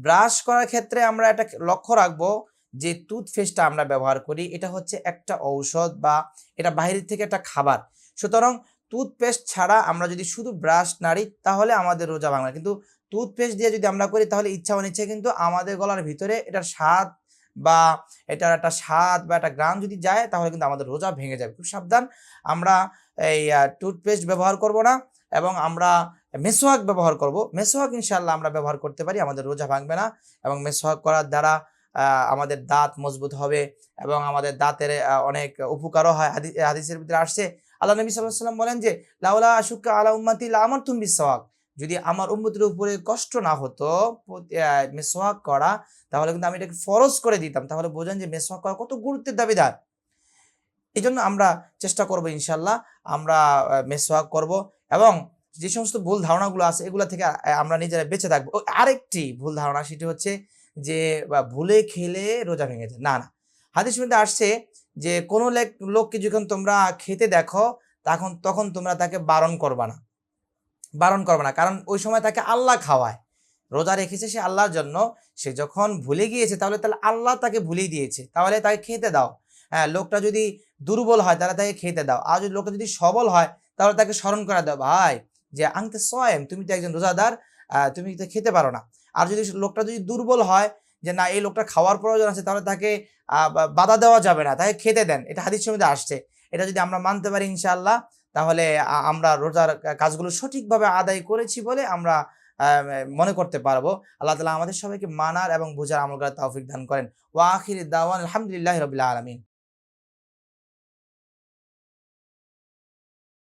Brush করার ক্ষেত্রে আমরা একটা লক্ষ্য রাখবো যে টুথপেস্টটা আমরা ব্যবহার করি এটা হচ্ছে একটা ঔষধ বা এটা বাইরের থেকে একটা খাবার। সুতরাং টুথপেস্ট ছাড়া আমরা যদি শুধু ব্রাশ নাড়ি তাহলে আমাদের রোজা ভাঙবে না। কিন্তু টুথপেস্ট দিয়ে যদি আমরা করি তাহলে ইচ্ছা অনিচ্ছায় কিন্তু আমাদের গলার ভিতরে এটার স্বাদ বা এটার একটা স্বাদ বা একটা ঘ্রাণ যদি যায় তাহলে কিন্তু আমাদের রোজা ভেঙে যাবে। খুব সাবধান, আমরা এই টুথপেস্ট ব্যবহার করব না এবং আমরা মেসওয়াক ব্যবহার করব। মেসওয়াক ইনশাআল্লাহ আমরা ব্যবহার করতে পারি, আমাদের রোজা ভাঙবে না এবং মেসওয়াক করার দ্বারা আমাদের দাঁত মজবুত হবে এবং আমাদের দাঁতের অনেক উপকারও হয়। হাদিসের ভিতরে আসছে, আল্লাহ নবী সাল্লাল্লাহু আলাইহি ওয়াসাল্লাম বলেন যে লাউলা আশুক্কা আলা উম্মতি লাআমারতুম বিসওয়াক, যদি আমার উম্মতের উপরে কষ্ট না হতো মেসওয়াক করা তাহলে কিন্তু আমি এটাকে ফরজ করে দিতাম। তাহলে বোঝেন যে মেসওয়াক করা কত গুরুত্বের দাবিদার। এজন্য আমরা চেষ্টা করব ইনশাআল্লাহ আমরা মেসওয়াক করব এবং যে সমস্ত ভুল ধারণাগুলো আছে এগুলা থেকে আমরা নিজেরা বেঁচে থাকবো। আরেকটি ভুল ধারণা সেটি হচ্ছে যে ভুলে খেলে রোজা ভেঙে যায়। না, না। হাদিসের মধ্যে আসছে যে কোনো লোককে যখন তোমরা খেতে দেখো তখন তোমরা তাকে বারণ করবা না। বারণ করবে না, কারণ ওই সময় তাকে আল্লাহ খাওয়ায়। রোজা রেখেছে সে আল্লাহর জন্য, সে যখন ভুলে গিয়েছে তাহলে আল্লাহ তাকে ভুলিয়ে দিয়েছে, তাহলে তাকে খেতে দাও। হ্যাঁ, লোকটা যদি দুর্বল হয় তাহলে তাকে খেতে দাও, আর যদি লোকটা যদি সবল হয় তাহলে তাকে স্মরণ করে দাও, ভাই যে আনতে সয়েম, তুমি তো একজন রোজাদার, তুমি তো খেতে পারো না। আর যদি লোকটা যদি দুর্বল হয় যে না এই লোকটা খাওয়ার প্রয়োজন আছে তাহলে তাকে বাধা দেওয়া যাবে না, তাকে খেতে দেন। এটা হাদিসের মধ্যে আসছে। এটা যদি আমরা মানতে পারি ইনশাআল্লাহ তাহলে আমরা রোজার কাজগুলো সঠিকভাবে আদায় করেছি বলে আমরা মনে করতে পারবো। আল্লাহ তাআলা আমাদের সবাইকে মানার এবং বুঝার আমল করার তৌফিক দান করেন। ওয়া আখিরি দাওয়ানা আলহামদুলিল্লাহি রাব্বিল আলামিন।